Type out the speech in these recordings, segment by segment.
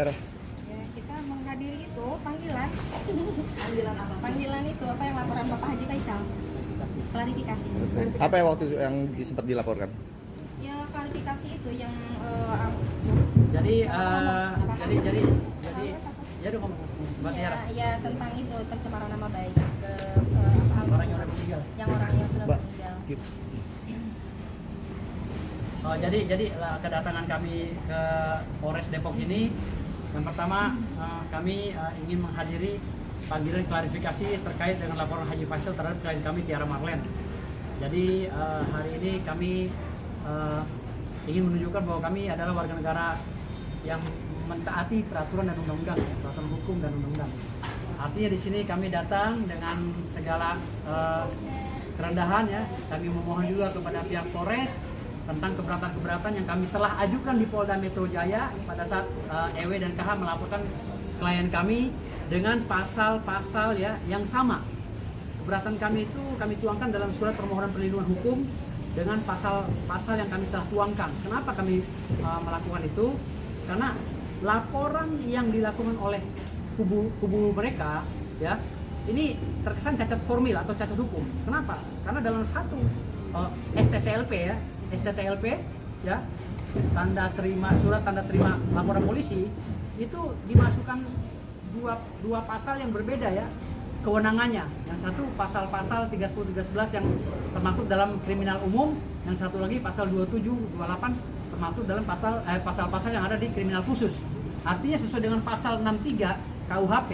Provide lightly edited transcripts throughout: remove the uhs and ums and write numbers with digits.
Ya, kita menghadiri itu panggilan. Panggilan apa? Panggilan itu apa yang laporan Bapak Haji Faisal? Klarifikasi. Apa yang waktu yang sempat dilaporkan? Ya klarifikasi itu yang Jadi Apa? ya dong Mbak ya, Tiara. ya tentang itu pencemaran nama baik ke Orang yang udah meninggal. yang orang yang sudah Mbak, meninggal. Jadi kedatangan kami ke Polres Depok ini yang pertama kami ingin menghadiri panggilan klarifikasi terkait dengan laporan Haji Faisal terhadap klien kami Tiara Marlen. Jadi hari ini kami ingin menunjukkan bahwa kami adalah warga negara yang mentaati peraturan dan undang-undang, peraturan hukum dan undang-undang. Artinya di sini kami datang dengan segala kerendahan ya. Kami memohon juga kepada pihak Polres tentang keberatan-keberatan yang kami telah ajukan di Polda Metro Jaya pada saat EW dan KH melaporkan klien kami dengan pasal-pasal ya yang sama. Keberatan kami itu kami tuangkan dalam surat permohonan perlindungan hukum dengan pasal-pasal yang kami telah tuangkan. Kenapa kami melakukan itu? Karena laporan yang dilakukan oleh kubu mereka ya ini terkesan cacat formil atau cacat hukum. Kenapa? Karena dalam satu STTLP ya, STTLP ya, surat tanda terima laporan polisi itu dimasukkan dua pasal yang berbeda ya kewenangannya. Yang satu pasal-pasal 30-13 yang termasuk dalam kriminal umum, yang satu lagi pasal 27-28 termasuk dalam pasal-pasal yang ada di kriminal khusus. Artinya sesuai dengan pasal 63 KUHP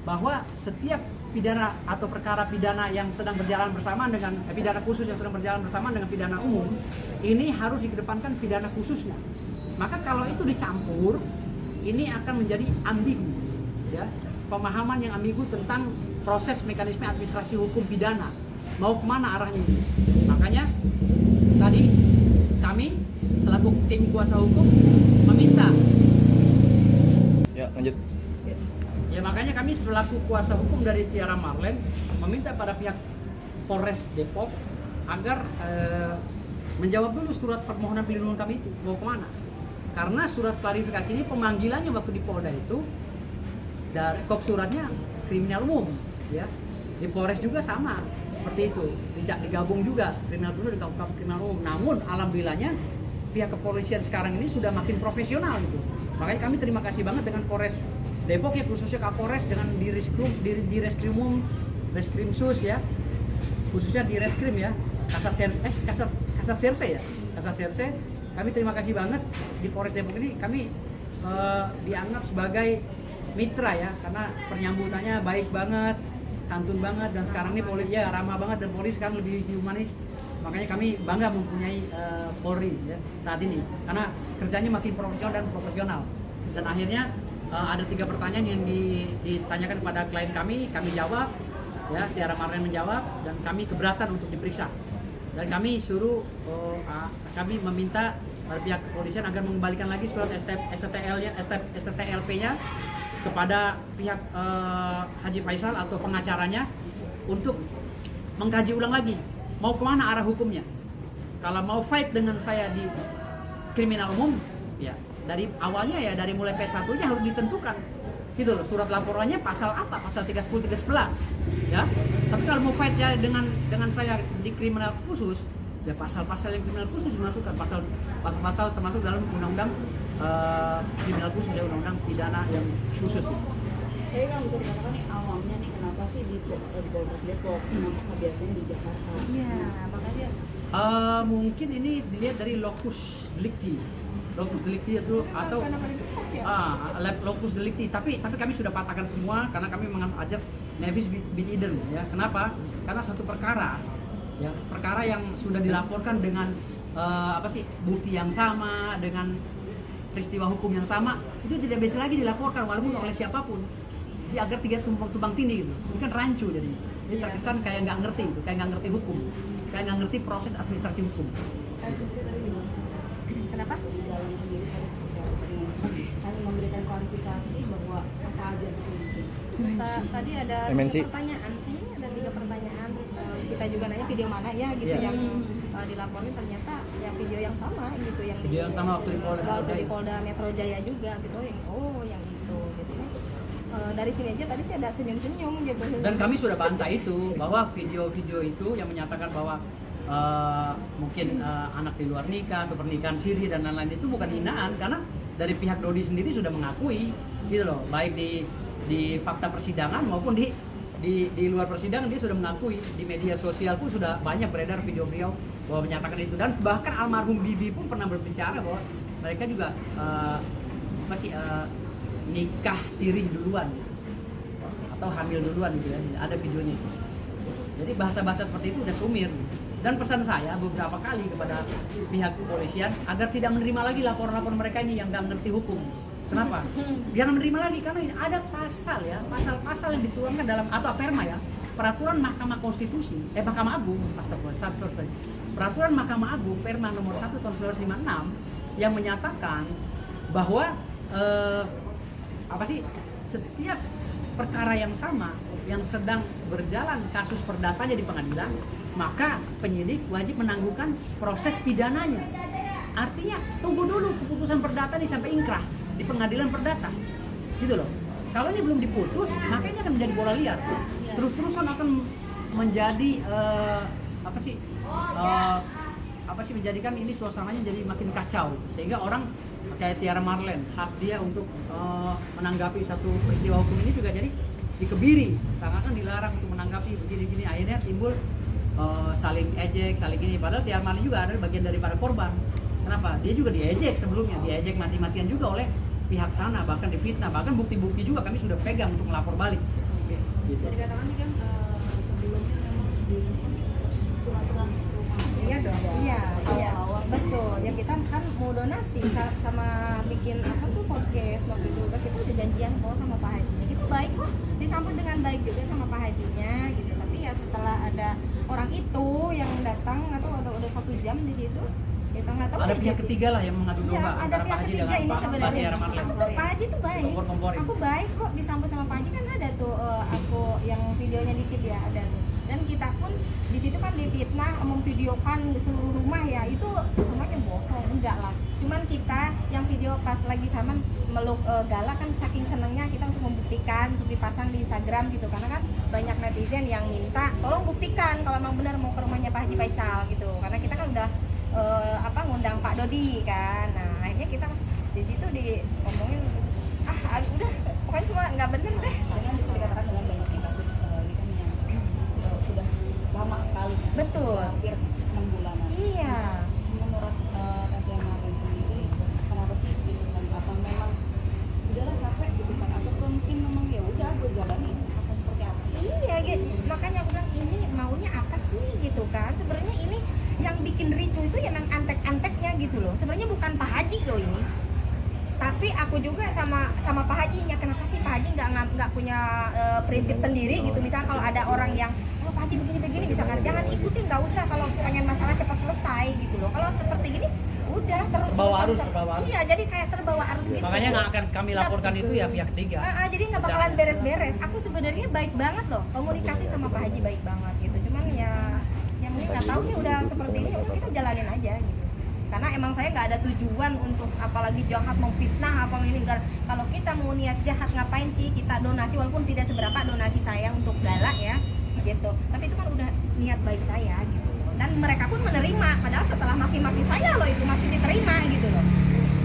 bahwa setiap pidana atau perkara pidana yang sedang berjalan bersamaan dengan pidana khusus yang sedang berjalan bersamaan dengan pidana umum ini harus dikedepankan pidana khususnya. Maka kalau itu dicampur ini akan menjadi ambigu ya, pemahaman yang ambigu tentang proses mekanisme administrasi hukum pidana mau kemana arahnya ini. Makanya tadi kami selaku tim kuasa hukum meminta Ya, lanjut. ya, makanya kami selaku kuasa hukum dari Tiara Marlen meminta pada pihak Polres Depok agar menjawab dulu surat permohonan perlindungan kami itu mau kemana. Karena surat klarifikasi ini pemanggilannya waktu di Polda itu dari kop suratnya kriminal umum ya. Di Polres juga sama seperti itu, digabung juga kriminal khusus dengan kriminal umum. Namun alhamdulillahnya pihak kepolisian sekarang ini sudah makin profesional gitu. Makanya kami terima kasih banget dengan Polres Depok ya, khususnya Kapolres dengan di Reskrimum, Reskrimsus ya, khususnya di Reskrim ya, Kasat Serse ya, Kasat Serse. Kami terima kasih banget di Polres Depok ini kami dianggap sebagai mitra ya, karena penyambutannya baik banget, santun banget, dan sekarang ini Polri ya ramah banget dan Polri sekarang lebih humanis. Makanya kami bangga mempunyai Polri ya, saat ini karena kerjanya makin profesional dan proporsional. Dan akhirnya ada 3 pertanyaan yang ditanyakan kepada klien kami jawab ya, Tiara Marlen menjawab, dan kami keberatan untuk diperiksa. Dan kami suruh kami meminta pada pihak kepolisian agar mengembalikan lagi surat STTLP-nya kepada pihak Haji Faisal atau pengacaranya untuk mengkaji ulang lagi mau kemana arah hukumnya. Kalau mau fight dengan saya di kriminal umum ya dari awalnya ya, dari mulai P1-nya harus ditentukan gitu loh, surat laporannya pasal apa, pasal 30-11 ya. Tapi kalau mau fight ya dengan saya di kriminal khusus ya, pasal-pasal yang kriminal khusus dimasukkan, pasal-pasal termasuk dalam undang-undang kriminal khusus ya, undang-undang pidana yang khusus ya. Jadi kalau bisa dikatakan nih awamnya nih, kenapa sih di Polres Depok, kenapa nggak biasanya di Jakarta? Iya, makanya Mungkin ini dilihat dari locus delicti itu atau locus delicti, tapi kami sudah patahkan semua karena kami mengambil ajas nevis bid idem ya. Kenapa? Karena satu perkara yang sudah dilaporkan dengan bukti yang sama, dengan peristiwa hukum yang sama, itu tidak bisa lagi dilaporkan walaupun oleh siapapun. Jadi agar tidak tumpang tindih gitu. Ini kan rancu jadi terkesan kayak nggak ngerti gitu, kayak nggak ngerti hukum, kayak nggak ngerti proses administrasi hukum. kenapa? Dalam sendiri tadi seperti apa tadi kami memberikan klarifikasi bahwa apa aja di sini. Tadi ada MNC. 3 pertanyaan sih, ada 3 pertanyaan. Terus kita juga nanya video mana ya gitu Yeah. yang dilaporin, ternyata ya video yang sama gitu, yang Video yang sama waktu di Polda Polda Metro Jaya juga gitu. Yang dari sini aja tadi sih ada senyum-senyum gitu. Dan kami sudah bantah itu bahwa video-video itu yang menyatakan bahwa mungkin anak di luar nikah atau pernikahan siri dan lain-lain itu bukan hinaan, karena dari pihak Dodi sendiri sudah mengakui gitu loh, baik di fakta persidangan maupun di luar persidangan dia sudah mengakui. Di media sosial pun sudah banyak beredar video beliau bahwa menyatakan itu, dan bahkan almarhum Bibi pun pernah berbicara bahwa mereka juga nikah sirih duluan atau hamil duluan gitu ya, ada videonya itu. Jadi bahasa-bahasa seperti itu udah sumir. Dan pesan saya beberapa kali kepada pihak kepolisian agar tidak menerima lagi laporan-laporan mereka ini yang nggak ngerti hukum. Kenapa? Jangan menerima lagi karena ini ada pasal ya, pasal-pasal yang dituangkan dalam atau perma ya, peraturan Mahkamah Konstitusi, Mahkamah Agung, sorry. Peraturan Mahkamah Agung Perma nomor 1 tahun 1956 yang menyatakan bahwa setiap perkara yang sama yang sedang berjalan kasus perdatanya di pengadilan, maka penyidik wajib menangguhkan proses pidananya. Artinya tunggu dulu keputusan perdata ini sampai ingkrah di pengadilan perdata, gitu loh. Kalau ini belum diputus, maka ini akan menjadi bola liar. Terus-terusan akan menjadi menjadikan ini suasananya jadi makin kacau, sehingga orang kayak Tiara Marlen, hak dia untuk menanggapi satu peristiwa hukum ini juga jadi dikebiri, seakan-akan dilarang untuk menanggapi begini-gini, akhirnya timbul saling ejek, saling ini. Padahal Tiara Marlen juga ada bagian daripada korban. Kenapa? Dia juga diejek sebelumnya, diejek mati-matian juga oleh pihak sana, bahkan difitnah, bahkan bukti-bukti juga kami sudah pegang untuk melapor balik. Oke. Gitu. Bisa dikatakan nih kan sebelumnya memang di surat-surat Iya dong. Iya, awal-awal. betul. Ya kita kan mau donasi sama bikin apa tuh podcast waktu itu kita udah janjian kok sama Pak Hajinya. Gitu baik kok, disambut dengan baik juga sama Pak Hajinya gitu. Tapi ya setelah ada orang itu yang datang atau udah 1 jam di situ, kita nggak tahu. Ada ya pihak jadi- ketiga lah yang mengadu Iya, domba ada antara Pak pihak Haji ketiga dengan ini Pak sebenarnya. Tiara Marlen. Pak Haji tuh baik. Kompor-komporin. Aku baik kok disambut sama Pak Haji, kan ada tuh aku yang videonya dikit ya ada tuh. Dan kita pun di situ kan difitnah memvideokan seluruh rumah ya, itu semuanya bohong, enggak lah. Cuman kita yang video pas lagi sama meluk Gala kan saking senengnya kita untuk membuktikan, untuk dipasang di Instagram gitu, karena kan banyak netizen yang minta tolong buktikan kalau memang benar mau ke rumahnya Pak Haji Faisal gitu, karena kita kan udah ngundang Pak Dodi kan. Nah akhirnya kita di situ diomongin udah pokoknya semua nggak bener deh. dengan bisa dikatakan dengan banyaknya kasus ini kan yang sudah lama sekali. Betul. Hampir 6 bulanan. Iya. Menurut Tatiana Marlen sendiri, kenapa sih gitu kan? Apa memang udahlah capek gitu kan? Atau mungkin memang ya udah gue jalani apa seperti apa? Iya gitu. Makanya aku bilang ini maunya apa sih gitu kan. Sebenarnya ini yang bikin ricu itu ya memang antek-anteknya gitu loh. Sebenarnya bukan Pak Haji loh ini. Tapi aku juga sama Pak Hajinya, kenapa sih Pak Haji nggak punya prinsip sendiri gitu. Misalnya kalau ada orang yang kalau Pak Haji begini misalkan jangan ikutin, nggak usah kalau pengen masalah cepat selesai gitu loh. Kalau seperti gini udah terus Terbawa arus. Iya, jadi kayak terbawa arus gitu. Makanya nggak akan kami laporkan itu ya pihak ketiga. Jadi nggak bakalan beres-beres. Aku sebenarnya baik banget loh, komunikasi sama Pak Haji baik banget gitu. Cuman ya yang ini nggak tahu nih udah seperti ini, udah kita jalanin aja gitu. Karena emang saya nggak ada tujuan untuk apalagi jahat mau fitnah apa ini. Kalau kita mau niat jahat ngapain sih kita donasi, walaupun tidak seberapa donasi saya untuk Gala ya gitu. Tapi itu kan udah niat baik saya gitu. Dan mereka pun menerima, padahal setelah maki-maki saya loh itu masih diterima gitu loh.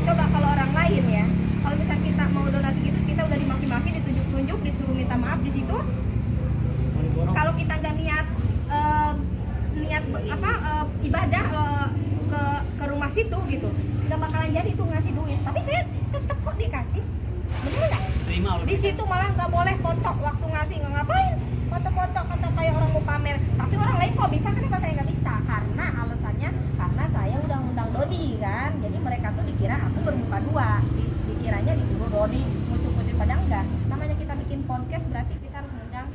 Coba kalau orang lain ya, kalau misalnya kita mau donasi gitu, kita udah dimaki-maki, ditunjuk-tunjuk, disuruh minta maaf di situ. Kalau kita nggak niat ibadah ke rumah situ gitu, nggak bakalan jadi tuh ngasih duit. Tapi saya tetap kok dikasih, bener nggak? Terima oleh Di situ malah nggak boleh foto waktu ngasih, nggak ngapain foto-foto kata kayak orang mau pamer. Tapi orang lain kok bisa, kenapa saya nggak bisa? Karena alasannya karena saya udah ngundang Dodi kan, jadi mereka tuh dikira aku bermuka dua, dikiranya disuruh Dodi muncul-muncul, padahal enggak. Namanya kita bikin podcast berarti kita harus ngundang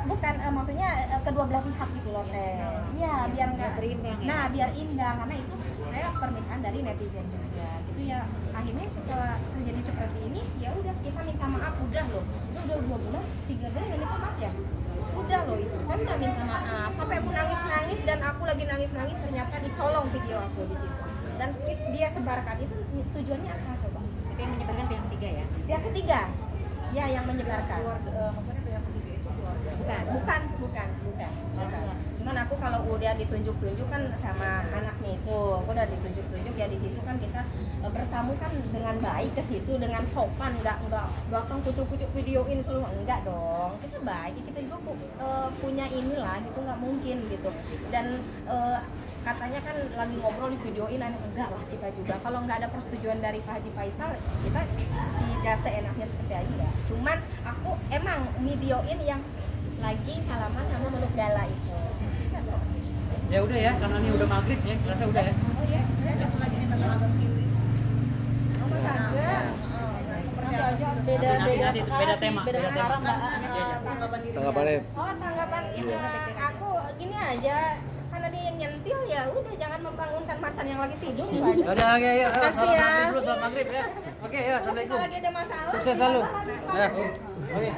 bukan maksudnya kedua belah pihak gitu loh teh. Iya, biar nggak berimbang. Nah, biar imbang, karena itu saya permintaan dari netizen juga gitu ya. Akhirnya setelah terjadi seperti ini ya udah kita minta maaf, udah loh. Itu udah 2 bulan, 3 bulan yang minta maaf ya. Udah loh itu. Saya udah minta maaf sampai aku nangis-nangis, dan aku lagi nangis-nangis ternyata dicolong video aku di situ. Dan dia sebarkan itu tujuannya apa coba? Itu yang menyebarkan pihak ketiga ya? Pihak ketiga. Ya, yang menyebarkan. Maksudnya yang ketiga itu keluarga. Bukan. Cuman aku kalau udah ditunjuk-tunjuk kan sama anaknya itu, aku udah ditunjuk-tunjuk ya di situ kan kita bertamu kan dengan baik ke situ dengan sopan, nggak datang kucuk-kucuk videoin seluruh, enggak dong. Kita baik, kita juga punya inilah gitu, nggak mungkin gitu. Dan katanya kan lagi ngobrol di videoin, enggak lah kita juga. Kalau nggak ada persetujuan dari Pak Haji Faisal, kita tidak seenaknya seperti aja ya. Cuman aku emang videoin yang lagi salaman sama Meluk Dala itu. Ya udah ya, karena ini udah maghrib ya, rasa udah ya. Oh iya, oh Mas Ageng. Nanti aja beda Beda tema, beda beda perkara tema. Mbak. Tanggapannya Oh tanggapan aku gini aja, karena dia yang nyentil ya udah jangan membangunkan macan yang lagi tidur itu aja. Udah, oke ya. Makasih ya. Selamat maghrib ya. Oke ya, Kalau assalamualaikum. lagi ada masalah Sukses selalu. Ya. Oke.